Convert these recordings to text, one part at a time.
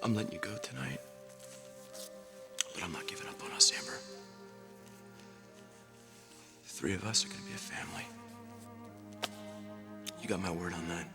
I'm letting you go tonight, but I'm not giving up on us, Amber. The three of us are gonna be a family. You got my word on that.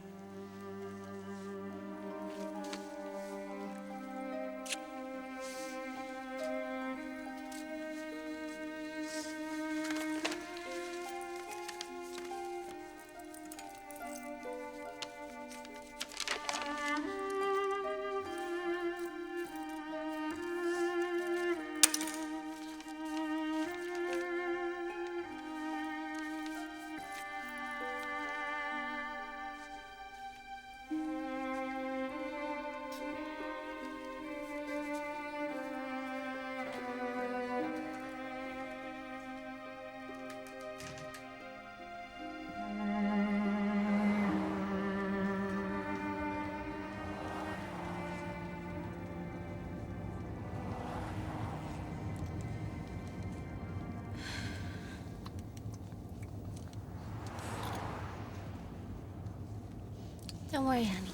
Don't worry, honey.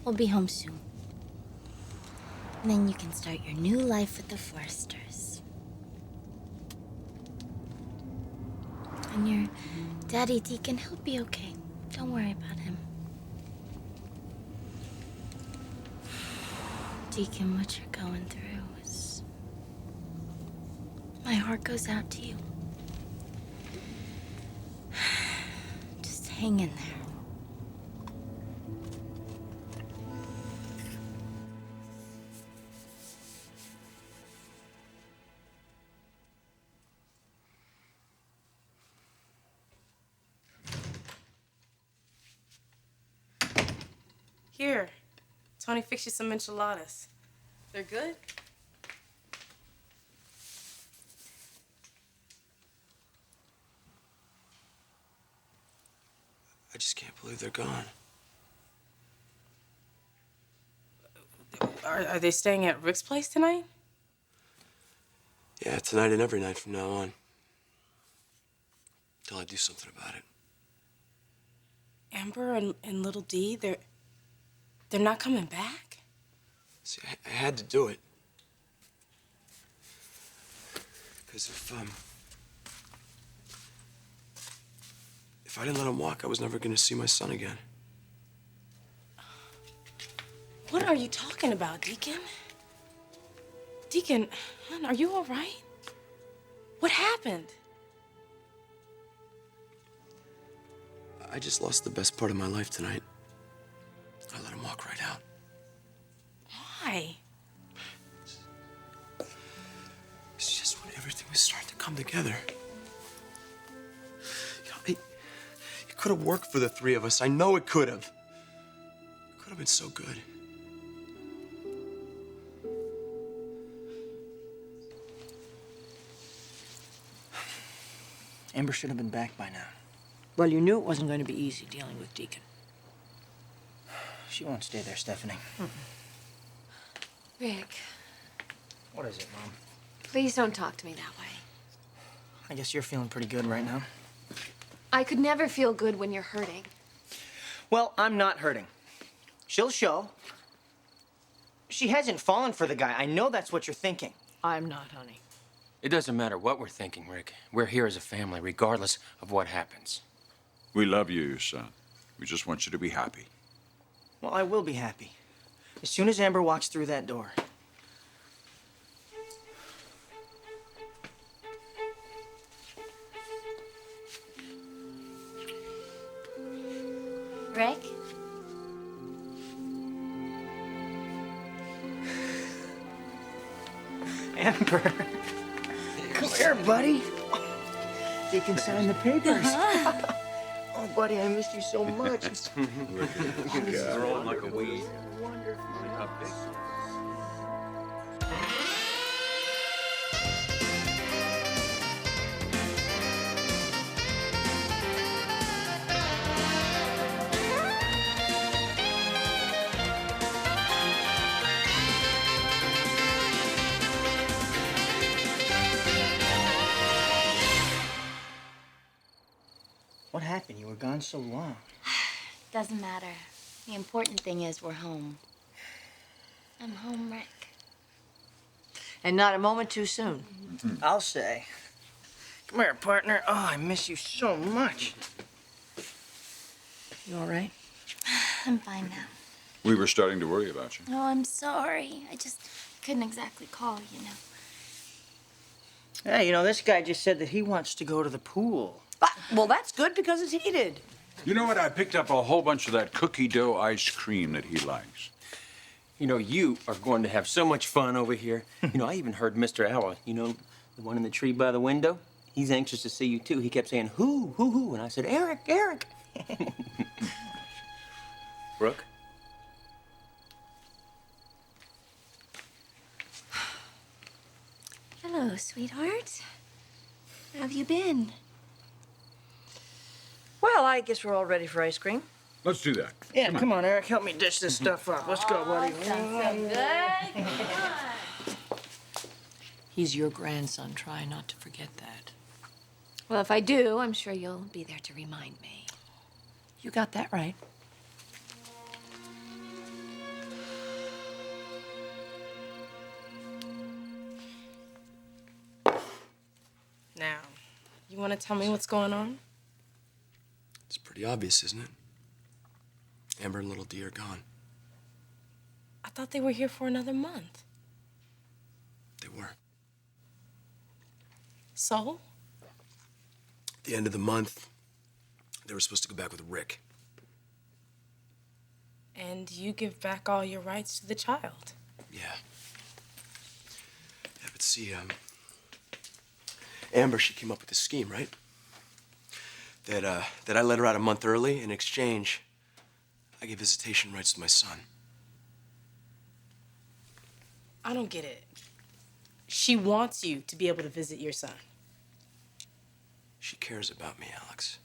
We'll be home soon. And then you can start your new life with the Forresters. And your daddy, Deacon, he'll be okay. Don't worry about him. Deacon, what you're going through is... My heart goes out to you. Just hang in there. Here, Tony fixed you some enchiladas. They're good? I just can't believe they're gone. Are they staying at Rick's place tonight? Yeah, tonight and every night from now on. Till I do something about it. Amber and little D, they're not coming back? See, I had to do it. Because if I didn't let him walk, I was never going to see my son again. What are you talking about, Deacon? Deacon, hon, are you all right? What happened? I just lost the best part of my life tonight. I let him walk right out. Why? It's just when everything was starting to come together. You know, it could have worked for the three of us. I know it could have. It could have been so good. Amber should have been back by now. Well, you knew it wasn't going to be easy dealing with Deacon. She won't stay there, Stephanie. Rick, What is it, Mom? please don't talk to me that way. I guess you're feeling pretty good right now. I could never feel good when you're hurting. Well, I'm not hurting. She'll show. She hasn't fallen for the guy. I know that's what you're thinking. I'm not, honey. It doesn't matter what we're thinking, Rick. We're here as a family, regardless of what happens. We love you, son. We just want you to be happy. Well, I will be happy. As soon as Amber walks through that door. Rick? Amber. Come here, buddy. You can sign the papers. Oh, buddy, I missed you so much. Growing like a weed. Wonderful. gone so long? Doesn't matter. The important thing is we're home. I'm home, Rick. And not a moment too soon. I'll say. Come here, partner. Oh, I miss you so much. You all right? I'm fine now. We were starting to worry about you. Oh, I'm sorry. I just couldn't exactly call, you know. Hey, this guy just said that he wants to go to the pool. Well, that's good because it's heated. You know what? I picked up a whole bunch of that cookie dough ice cream that he likes. You are going to have so much fun over here. I even heard Mr. Owl, the one in the tree by the window. He's anxious to see you, too. He kept saying, who, who? And I said, Eric, Eric. Brooke? Hello, sweetheart. How have you been? Well, I guess we're all ready for ice cream. Let's do that. Yeah, come on, Eric. Help me dish this stuff up. Let's go, buddy. He's your grandson. Try not to forget that. Well, if I do, I'm sure you'll be there to remind me. You got that right. Now, you want to tell me what's going on? It's pretty obvious, isn't it? Amber and little D are gone. I thought they were here for another month. They were. So? At the end of the month, they were supposed to go back with Rick. And you give back all your rights to the child. Yeah. Yeah, but see, Amber, she came up with this scheme, right? That I let her out a month early. In exchange, I gave visitation rights to my son. I don't get it. She wants you to be able to visit your son. She cares about me, Alex.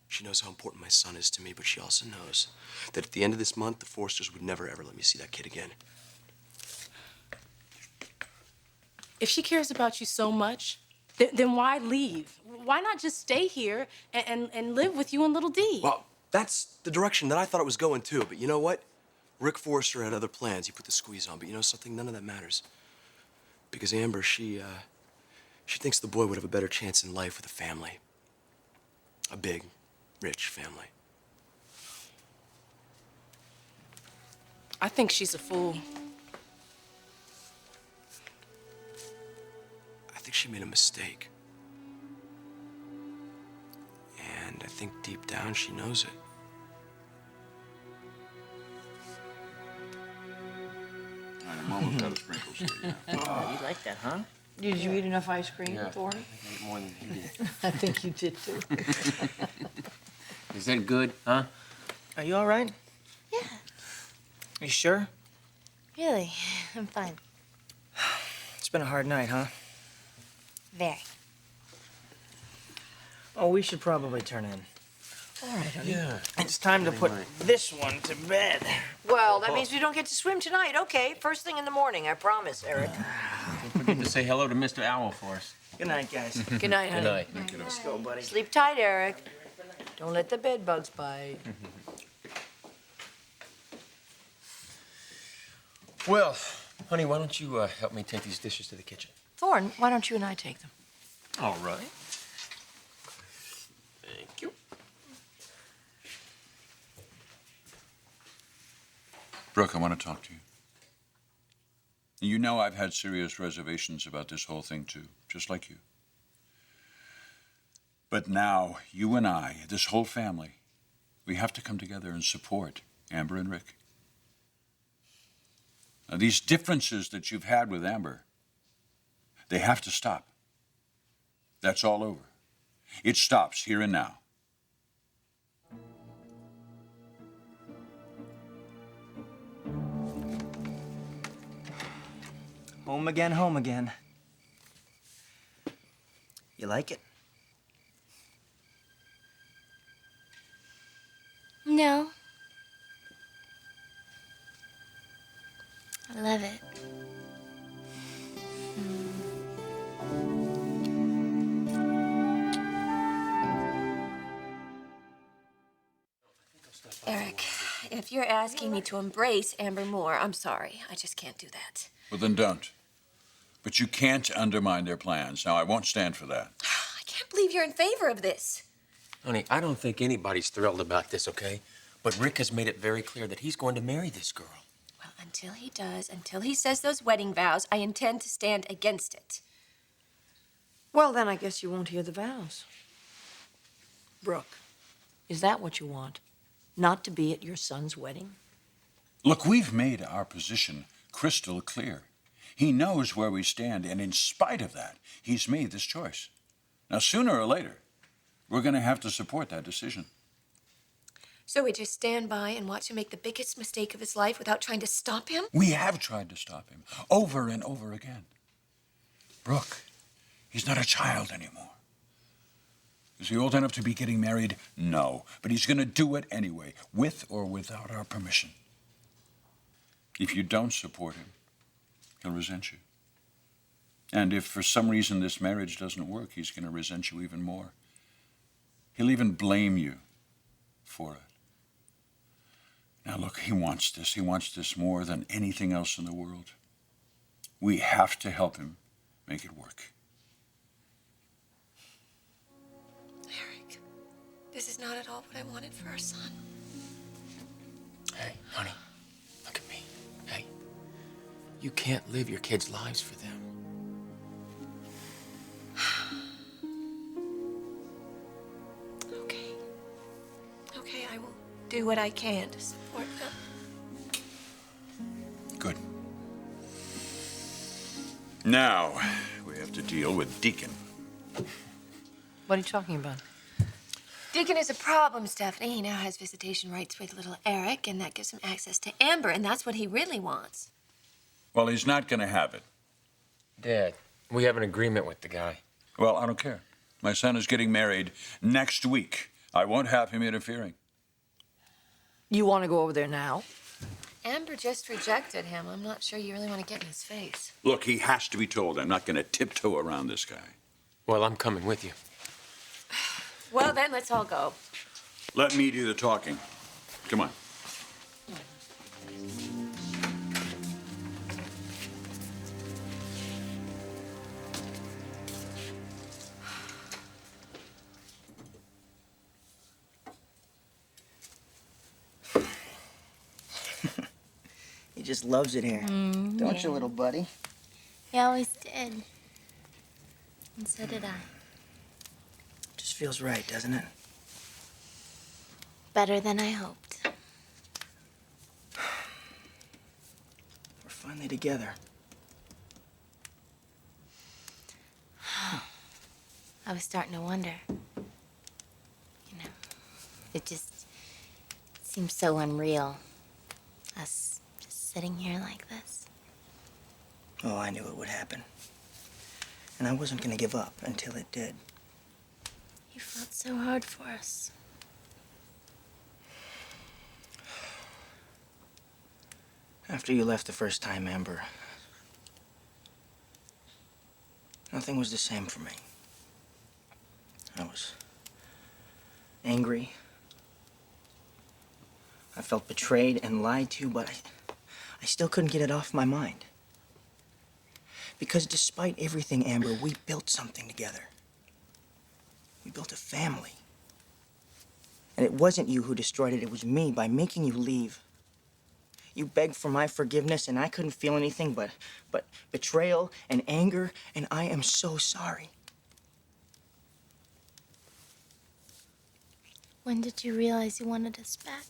She knows how important my son is to me, but she also knows that at the end of this month, the Forresters would never, ever let me see that kid again. If she cares about you so much, then why leave? Why not just stay here and live with you and little D? Well, that's the direction that I thought it was going too, but you know what? Rick Forrester had other plans. He put the squeeze on, but you know something? None of that matters. Because Amber, she thinks the boy would have a better chance in life with a family. A big, rich family. I think she's a fool. I think she made a mistake. And I think deep down she knows it. I'm almost out of sprinkles here. Yeah. Oh, you like that, huh? Did you eat enough ice cream, Thorne? I ate more than you did. I think you did, too. Is that good, huh? Are you all right? Yeah, You sure? really. I'm fine. It's been a hard night, huh? Very. Oh, we should probably turn in. All right, honey. Yeah. It's time to put this one to bed. Well, that means we don't get to swim tonight. Okay, first thing in the morning, I promise, Eric. Don't forget to say hello to Mr. Owl for us. Good night, guys. Good night, honey. Good night. Let's go, buddy. Sleep tight, Eric. Don't let the bed bugs bite. Well, honey, why don't you help me take these dishes to the kitchen? Thorne, why don't you and I take them? All right. Thank you. Brooke, I want to talk to you. You know I've had serious reservations about this whole thing, too, just like you. But now, you and I, this whole family, we have to come together and support Amber and Rick. Now, these differences that you've had with Amber, they have to stop. That's all over. It stops here and now. Home again, home again. You like it? No. I love it. if you're asking me to embrace Amber more, I'm sorry. I just can't do that. Well, then don't. But you can't undermine their plans. Now, I won't stand for that. I can't believe you're in favor of this. Honey, I don't think anybody's thrilled about this, okay? But Rick has made it very clear that he's going to marry this girl. Well, until he does, until he says those wedding vows, I intend to stand against it. Well, then I guess you won't hear the vows. Brooke, is that what you want? Not to be at your son's wedding? Look, we've made our position crystal clear. He knows where we stand, and in spite of that, he's made this choice. Now, sooner or later, we're going to have to support that decision. So we just stand by and watch him make the biggest mistake of his life without trying to stop him? We have tried to stop him over and over again. Brooke, he's not a child anymore. Is he old enough to be getting married? No. But he's going to do it anyway, with or without our permission. If you don't support him, he'll resent you. And if for some reason this marriage doesn't work, he's going to resent you even more. He'll even blame you for it. Now look, he wants this. He wants this more than anything else in the world. We have to help him make it work. Eric, this is not at all what I wanted for our son. Hey, honey, look at me. Hey, you can't live your kids' lives for them. Okay. Okay, I will do what I can to support them. Good. Now, we have to deal with Deacon. What are you talking about? Deacon is a problem, Stephanie. He now has visitation rights with little Eric, and that gives him access to Amber, and that's what he really wants. Well, he's not going to have it. Dad, we have an agreement with the guy. Well, I don't care. My son is getting married next week. I won't have him interfering. You want to go over there now? Amber just rejected him. I'm not sure you really want to get in his face. Look, he has to be told. I'm not going to tiptoe around this guy. Well, I'm coming with you. Well, then, let's all go. Let me do the talking. Come on. He just loves it here. Don't you, little buddy? He always did. And so did I. Just feels right, doesn't it? Better than I hoped. We're finally together. I was starting to wonder. You know, it just seems so unreal. Us just sitting here like this. Oh, I knew it would happen. And I wasn't gonna give up until it did. You fought so hard for us. After you left the first time, Amber, nothing was the same for me. I was angry. I felt betrayed and lied to, but I still couldn't get it off my mind. Because despite everything, Amber, we built something together. We built a family. And it wasn't you who destroyed it, it was me by making you leave. You begged for my forgiveness, and I couldn't feel anything but betrayal and anger, and I am so sorry. When did you realize you wanted us back?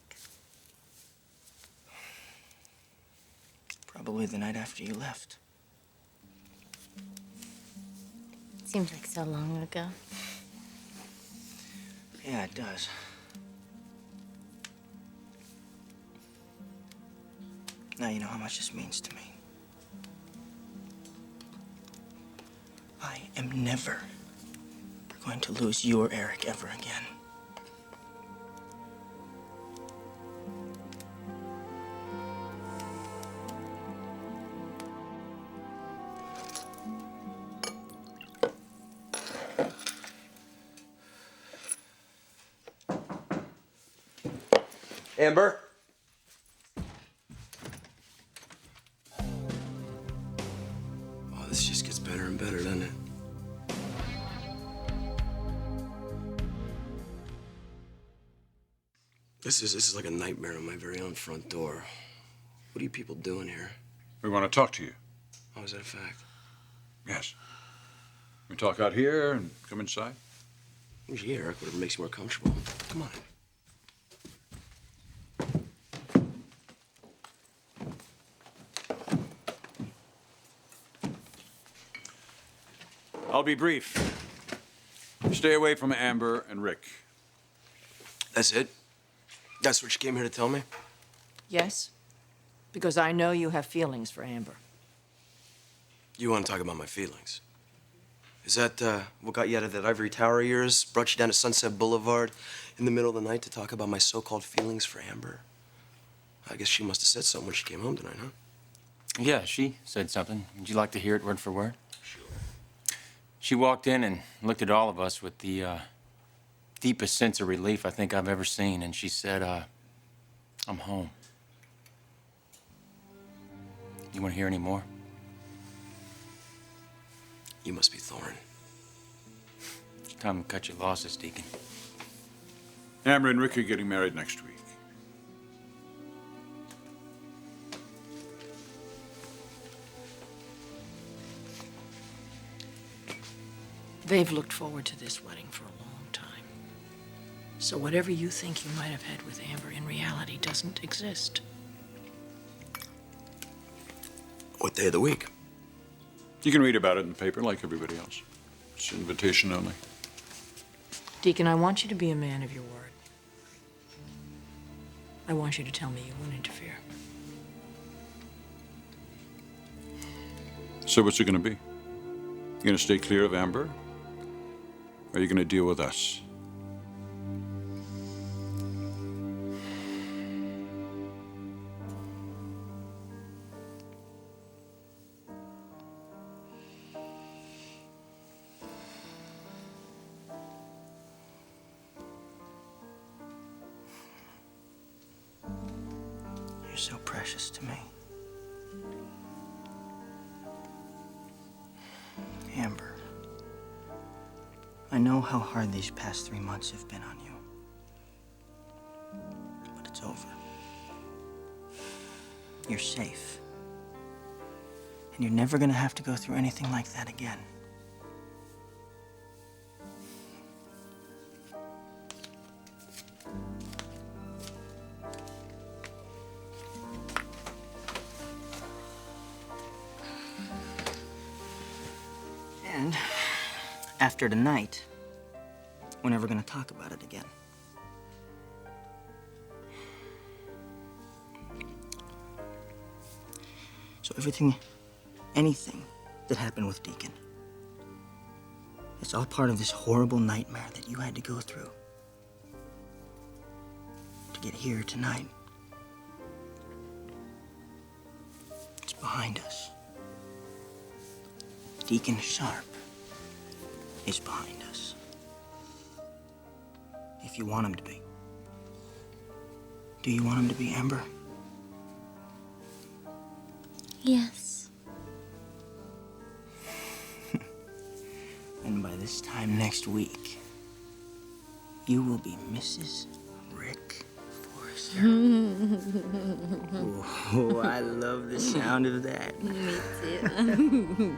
Probably the night after you left. Seems like so long ago. Yeah, it does. Now you know how much this means to me. I am never going to lose you or Eric ever again. Amber? this just gets better and better, doesn't it? This is like a nightmare on my very own front door. What are you people doing here? We want to talk to you. Oh, is that a fact? Yes. We talk out here and come inside. Gee, Eric, whatever makes you more comfortable. Come on. I'll be brief. Stay away from Amber and Rick. That's it? That's what you came here to tell me? Yes? Because I know you have feelings for Amber. You want to talk about my feelings? Is that what got you out of that ivory tower of yours? Brought you down to Sunset Boulevard in the middle of the night to talk about my so-called feelings for Amber? I guess she must have said something when she came home tonight, huh? Yeah, she said something. Would you like to hear it word for word? Sure. She walked in and looked at all of us with the deepest sense of relief I think I've ever seen, and she said, I'm home. You want to hear any more? You must be Thorne. It's time to cut your losses, Deacon. Amber and Rick are getting married next week. They've looked forward to this wedding for a long time. So whatever you think you might have had with Amber in reality doesn't exist. What day of the week? You can read about it in the paper like everybody else. It's invitation only. Deacon, I want you to be a man of your word. I want you to tell me you won't interfere. So what's it going to be? You going to stay clear of Amber? Or are you going to deal with us? You're so precious to me. Amber, I know how hard these past 3 months have been on you. But it's over. You're safe. And you're never gonna have to go through anything like that again. And after tonight, we're never gonna talk about it again. So anything that happened with Deacon, it's all part of this horrible nightmare that you had to go through to get here tonight. It's behind us. Deacon Sharp is behind us. If you want him to be. Do you want him to be, Amber? Yes. And by this time next week, you will be Mrs. Rick Forrester. Oh, I love the sound of that. Me too.